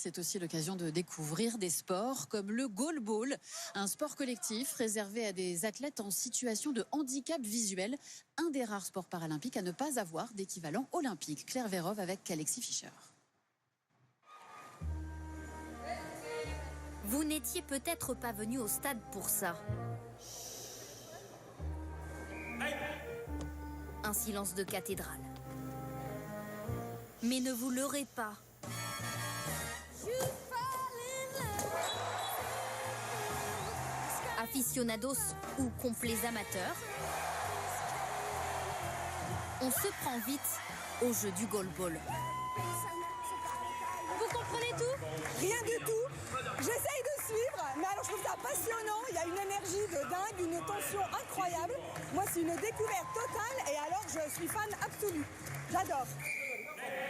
C'est aussi l'occasion de découvrir des sports comme le goalball, un sport collectif réservé à des athlètes en situation de handicap visuel, un des rares sports paralympiques à ne pas avoir d'équivalent olympique. Claire Vérov avec Alexis Fischer. Vous n'étiez peut-être pas venu au stade pour ça. Un silence de cathédrale. Mais ne vous leurrez pas. Aficionados ou complets amateurs, on se prend vite au jeu du goalball. Vous comprenez tout? Rien du tout. J'essaye de suivre, mais alors je trouve ça passionnant. Il y a une énergie de dingue, une tension incroyable. Moi, c'est une découverte totale et alors je suis fan absolue. J'adore.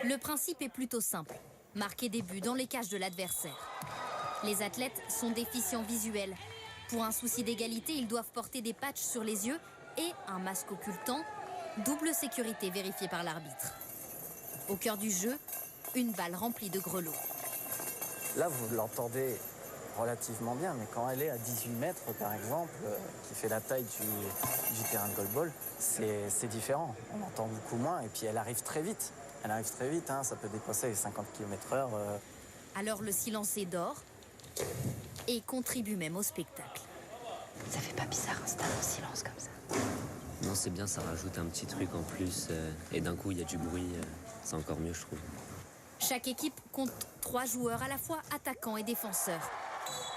Le principe est plutôt simple. Marquer des buts dans les cages de l'adversaire. Les athlètes sont déficients visuels. Pour un souci d'égalité, ils doivent porter des patchs sur les yeux et un masque occultant. Double sécurité vérifiée par l'arbitre. Au cœur du jeu, une balle remplie de grelots. Là, vous l'entendez relativement bien, mais quand elle est à 18 mètres, par exemple, qui fait la taille du terrain de goalball, c'est différent. On entend beaucoup moins et puis elle arrive très vite. Elle arrive très vite, hein, ça peut dépasser les 50 km/h. Alors le silence est d'or et contribue même au spectacle. Ça fait pas bizarre un stade en silence comme ça? Non, c'est bien, ça rajoute un petit truc en plus. Et d'un coup, il y a du bruit. C'est encore mieux, je trouve. Chaque équipe compte 3 joueurs à la fois attaquants et défenseurs.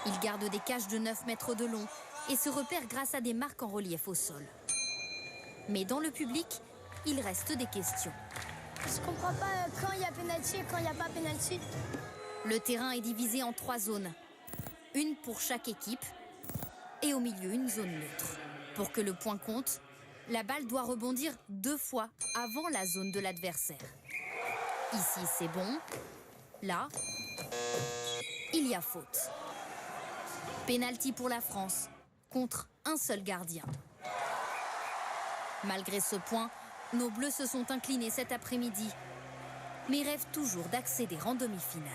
Ils gardent des cages de 9 mètres de long et se repèrent grâce à des marques en relief au sol. Mais dans le public, il reste des questions. Je comprends pas quand il y a pénalty et quand il n'y a pas pénalty. Le terrain est divisé en 3 zones. Une pour chaque équipe et au milieu une zone neutre. Pour que le point compte, la balle doit rebondir 2 fois avant la zone de l'adversaire. Ici, c'est bon. Là, il y a faute. Pénalty pour la France, contre un seul gardien. Malgré ce point, nos Bleus se sont inclinés cet après-midi, mais rêvent toujours d'accéder en demi-finale.